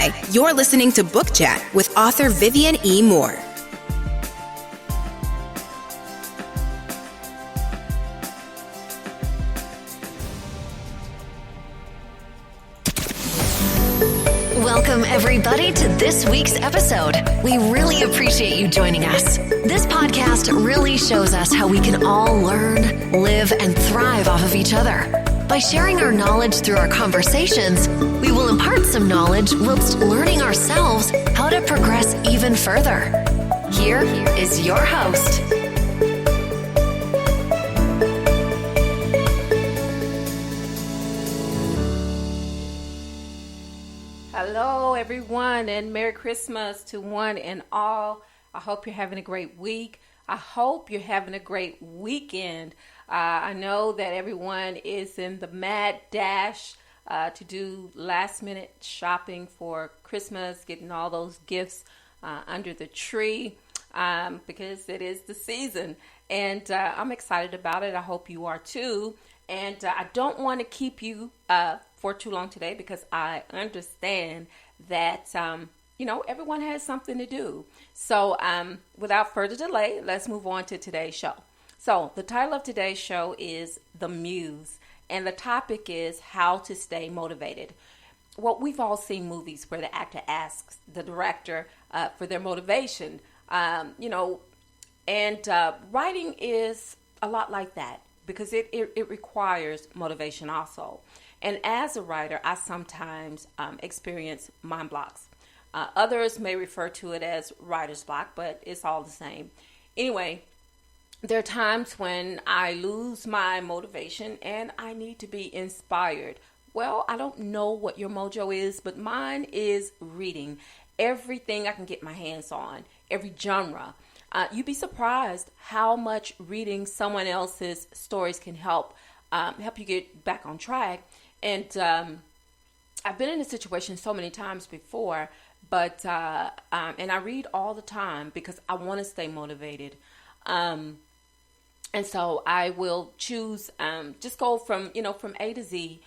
Hi, you're listening to Book Chat with author Vivian E. Moore. Welcome, everybody, to this week's episode. We really appreciate you joining us. This podcast really shows us how we can all learn, live, and thrive off of each other. By sharing our knowledge through our conversations, we will impart some knowledge whilst learning ourselves how to progress even further. Here is your host. Hello, everyone, and Merry Christmas to one and all. I hope you're having a great week. I hope you're having a great weekend. I know that everyone is in the mad dash to do last minute shopping for Christmas, getting all those gifts under the tree because it is the season. And I'm excited about it. I hope you are too. And I don't want to keep you for too long today because I understand that, everyone has something to do. So without further delay, let's move on to today's show. So the title of today's show is The Muse, and the topic is how to stay motivated. Well, we've all seen movies where the actor asks the director for their motivation, and writing is a lot like that because it requires motivation also. And as a writer, I sometimes experience mind blocks. Others may refer to it as writer's block, but it's all the same. Anyway, there are times when I lose my motivation and I need to be inspired. Well, I don't know what your mojo is, but mine is reading everything I can get my hands on, every genre. You'd be surprised how much reading someone else's stories can help you get back on track. And I've been in a situation so many times before, but and I read all the time because I want to stay motivated. And so I will choose, just go from A to Z,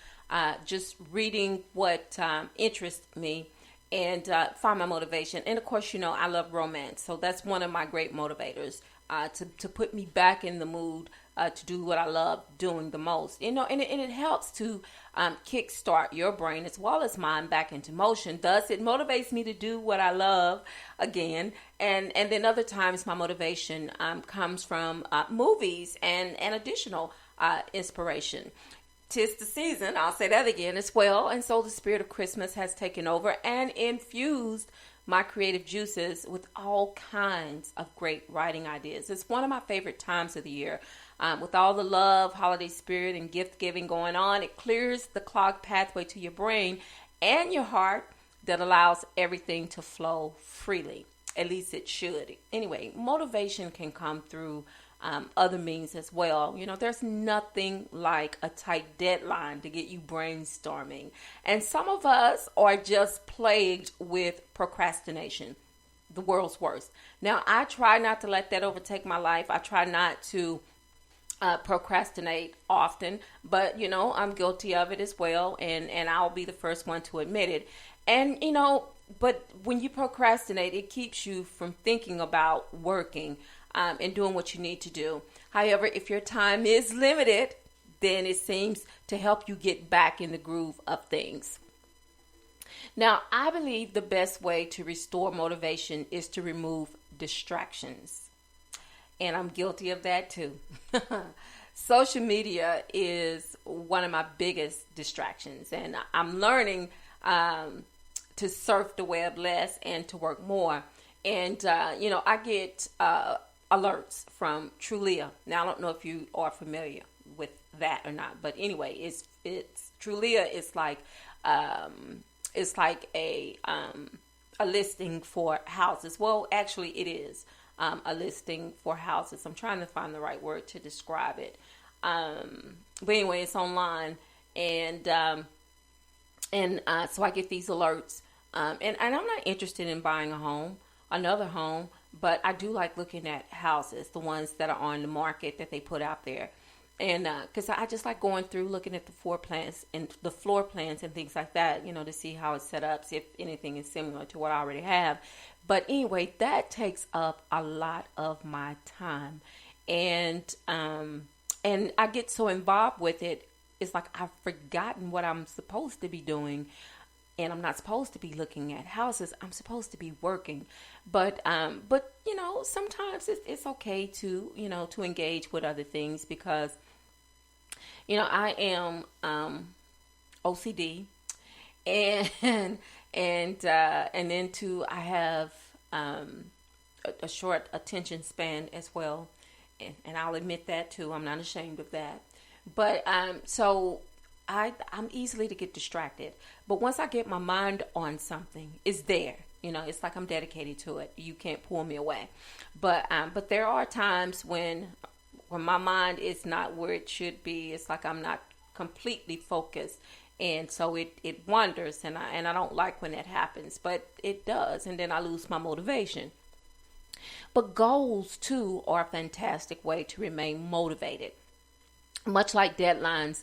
just reading what interests me and find my motivation. And of course, I love romance. So that's one of my great motivators, to put me back in the mood to do what I love doing the most. And it helps to kickstart your brain as well as mine back into motion. Thus, it motivates me to do what I love again. And then other times my motivation comes from movies and additional inspiration. 'Tis the season, I'll say that again as well. And so the spirit of Christmas has taken over and infused my creative juices with all kinds of great writing ideas. It's one of my favorite times of the year. With all the love, holiday spirit, and gift giving going on, it clears the clogged pathway to your brain and your heart that allows everything to flow freely. At least it should. Anyway, motivation can come through other means as well. There's nothing like a tight deadline to get you brainstorming. And some of us are just plagued with procrastination, the world's worst. Now, I try not to let that overtake my life. I try not to procrastinate often, but I'm guilty of it as well, and I'll be the first one to admit it. And but when you procrastinate, it keeps you from thinking about working and doing what you need to do. However, if your time is limited, then it seems to help you get back in the groove of things. Now, I believe the best way to restore motivation is to remove distractions. And I'm guilty of that too. Social media is one of my biggest distractions. And I'm learning to surf the web less and to work more. And, I get alerts from Trulia. Now, I don't know if you are familiar with that or not. But anyway, it's Trulia is like a listing for houses. Well, actually, it is. A listing for houses. I'm trying to find the right word to describe it. But anyway, it's online, and so I get these alerts, and I'm not interested in buying another home, but I do like looking at houses, the ones that are on the market that they put out there. And because I just like going through, looking at the floor plans and things like that, to see how it's set up, see if anything is similar to what I already have. But anyway, that takes up a lot of my time, and I get so involved with it. It's like I've forgotten what I'm supposed to be doing, and I'm not supposed to be looking at houses. I'm supposed to be working, but sometimes it's okay to to engage with other things, because I am OCD, and then too I have a short attention span as well, and I'll admit that too. I'm not ashamed of that, but so I'm easily to get distracted. But once I get my mind on something, it's there. It's like I'm dedicated to it. You can't pull me away. But there are times when my mind is not where it should be. It's like I'm not completely focused, and so it wanders, and I don't like when that happens, but it does, and then I lose my motivation. But goals too are a fantastic way to remain motivated. Much like deadlines,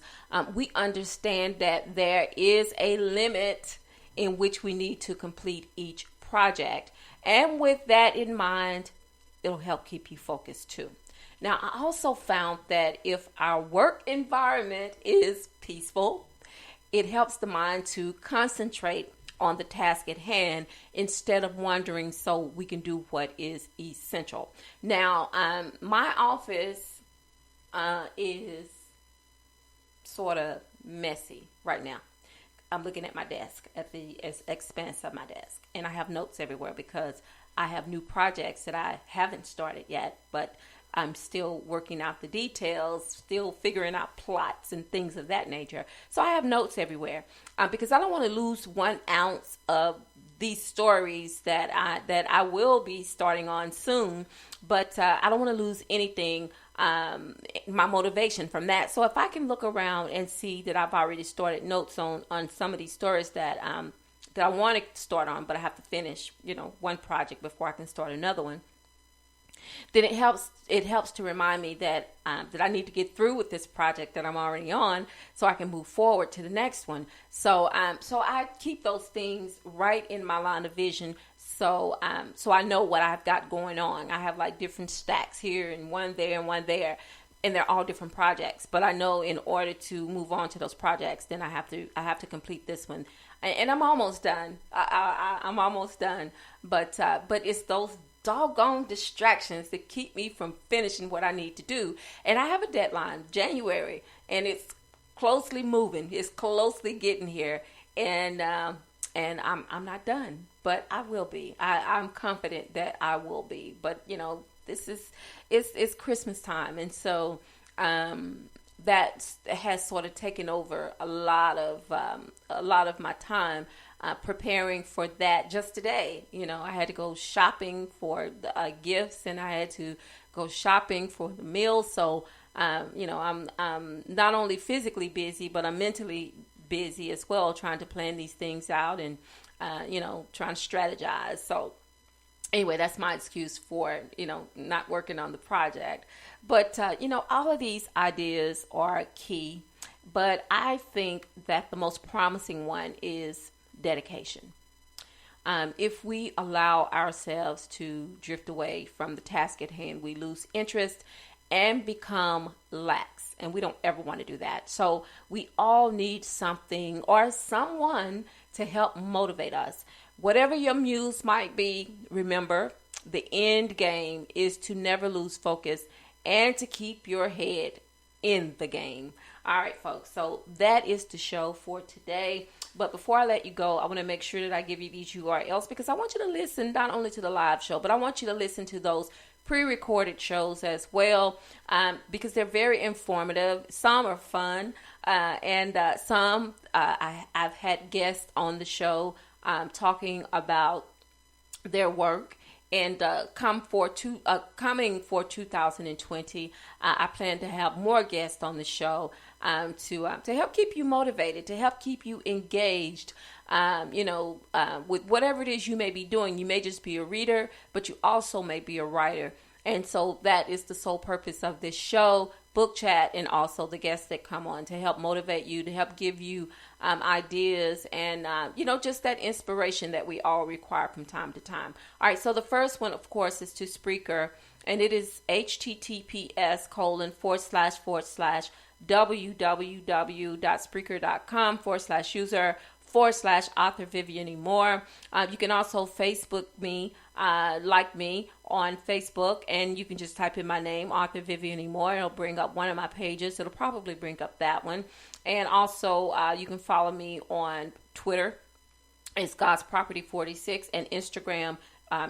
we understand that there is a limit in which we need to complete each project. And with that in mind, it'll help keep you focused too. Now, I also found that if our work environment is peaceful, it helps the mind to concentrate on the task at hand instead of wandering, so we can do what is essential. Now, my office is sort of messy right now. I'm looking at my desk, at the expanse of my desk, and I have notes everywhere because I have new projects that I haven't started yet, but I'm still working out the details, still figuring out plots and things of that nature. So I have notes everywhere because I don't want to lose 1 ounce of these stories that I will be starting on soon, but I don't want to lose anything, my motivation from that. So if I can look around and see that I've already started notes on some of these stories that I want to start on, but I have to finish, one project before I can start another one, then it helps to remind me that I need to get through with this project that I'm already on, so I can move forward to the next one. So I keep those things right in my line of vision, so I know what I've got going on. I have like different stacks here and one there and one there, and they're all different projects. But I know in order to move on to those projects, then I have to complete this one, and I'm almost done. I'm almost done, but it's those doggone distractions that keep me from finishing what I need to do. And I have a deadline, January, and it's closely moving. It's closely getting here, and I'm not done, but I will be. I'm confident that I will be. But it's Christmas time, and so that has sort of taken over a lot of my time. Preparing for that. Just today, I had to go shopping for the gifts, and I had to go shopping for the meals. So, I'm not only physically busy, but I'm mentally busy as well, trying to plan these things out and, trying to strategize. So anyway, that's my excuse for, not working on the project. But, all of these ideas are key, but I think that the most promising one is dedication. If we allow ourselves to drift away from the task at hand, we lose interest and become lax, and we don't ever want to do that. So we all need something or someone to help motivate us. Whatever your muse might be, remember, the end game is to never lose focus and to keep your head in the game. All right, folks, so that is the show for today. But before I let you go, I want to make sure that I give you these URLs, because I want you to listen not only to the live show, but I want you to listen to those pre-recorded shows as well, because they're very informative. Some are fun, and some I've had guests on the show talking about their work. And coming for 2020, I plan to have more guests on the show to help keep you motivated, to help keep you engaged, with whatever it is you may be doing. You may just be a reader, but you also may be a writer. And so that is the sole purpose of this show, book chat and also the guests that come on to help motivate you, to help give you ideas and, just that inspiration that we all require from time to time. All right, so the first one, of course, is to Spreaker, and it is https://www.spreaker.com/user/author Vivian E. Moore. You can also Facebook me, like me on Facebook, and you can just type in my name, Author Vivian E. Moore. It'll bring up one of my pages. It'll probably bring up that one. And also, you can follow me on Twitter. It's God's Property 46, and Instagram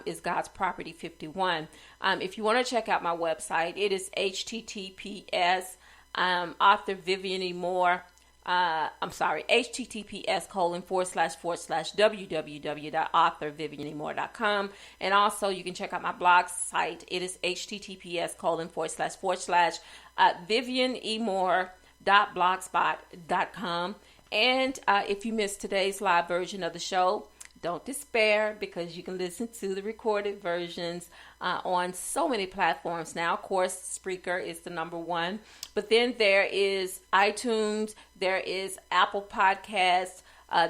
is God's Property 51. If you want to check out my website, it is https Author Vivian E. Moore. https://www.authorvivianemore.com. And also you can check out my blog site. It is https://vivianemore.blogspot.com. And if you missed today's live version of the show, don't despair, because you can listen to the recorded versions on so many platforms now. Of course, Spreaker is the number one, but then there is iTunes, there is Apple Podcasts,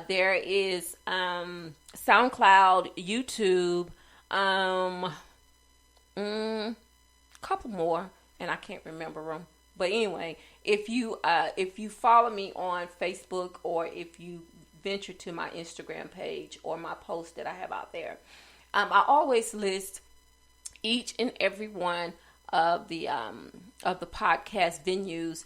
there is SoundCloud, YouTube, couple more, and I can't remember them. But anyway, if you follow me on Facebook, or if you venture to my Instagram page or my post that I have out there, I always list each and every one of the podcast venues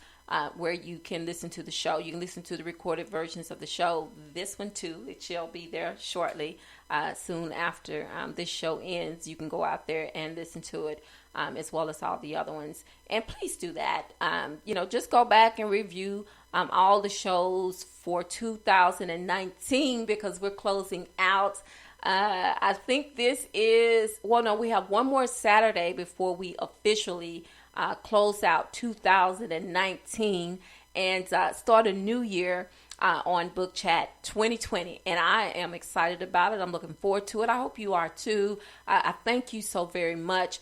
where you can listen to the show. You can listen to the recorded versions of the show. This one too, it shall be there shortly, soon after this show ends. You can go out there and listen to it, as well as all the other ones. And please do that. Just go back and review all the shows for 2019, because we're closing out. I think this is, we have one more Saturday before we officially close out 2019 and start a new year on Book Chat 2020. And I am excited about it. I'm looking forward to it. I hope you are too. I thank you so very much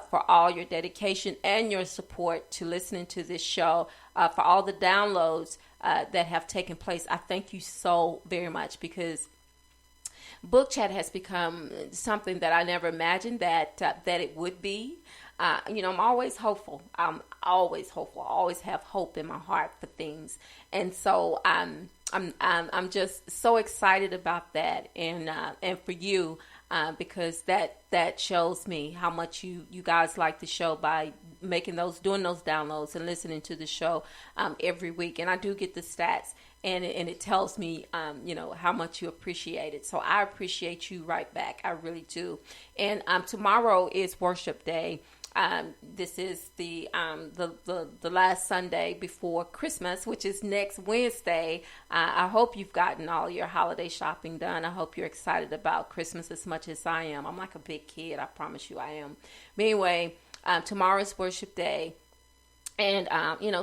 for all your dedication and your support to listening to this show, for all the downloads that have taken place. I thank you so very much, because Book Chat has become something that I never imagined that it would be. I'm always hopeful. I'm always hopeful. I always have hope in my heart for things, and so I'm just so excited about that, and for you, because that shows me how much you guys like the show by doing those downloads and listening to the show every week. And I do get the stats, and it tells me how much you appreciate it. So I appreciate you right back. I really do. And tomorrow is Worship Day. This is the last Sunday before Christmas, which is next Wednesday. I hope you've gotten all your holiday shopping done. I hope you're excited about Christmas as much as I am. I'm like a big kid. I promise you I am. But anyway, tomorrow is Worship Day. And,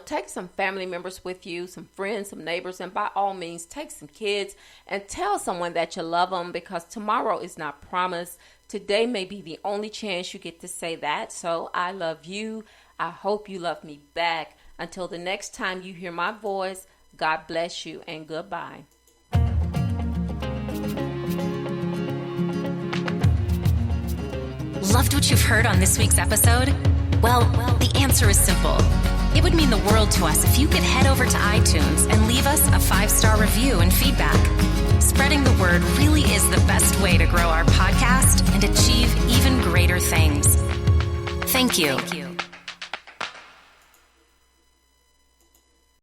take some family members with you, some friends, some neighbors, and by all means, take some kids and tell someone that you love them, because tomorrow is not promised. Today may be the only chance you get to say that. So I love you. I hope you love me back. Until the next time you hear my voice, God bless you and goodbye. Loved what you've heard on this week's episode? Well, the answer is simple. It would mean the world to us if you could head over to iTunes and leave us a 5-star review and feedback. Spreading the word really is the best way to grow our podcast and achieve even greater things. Thank you.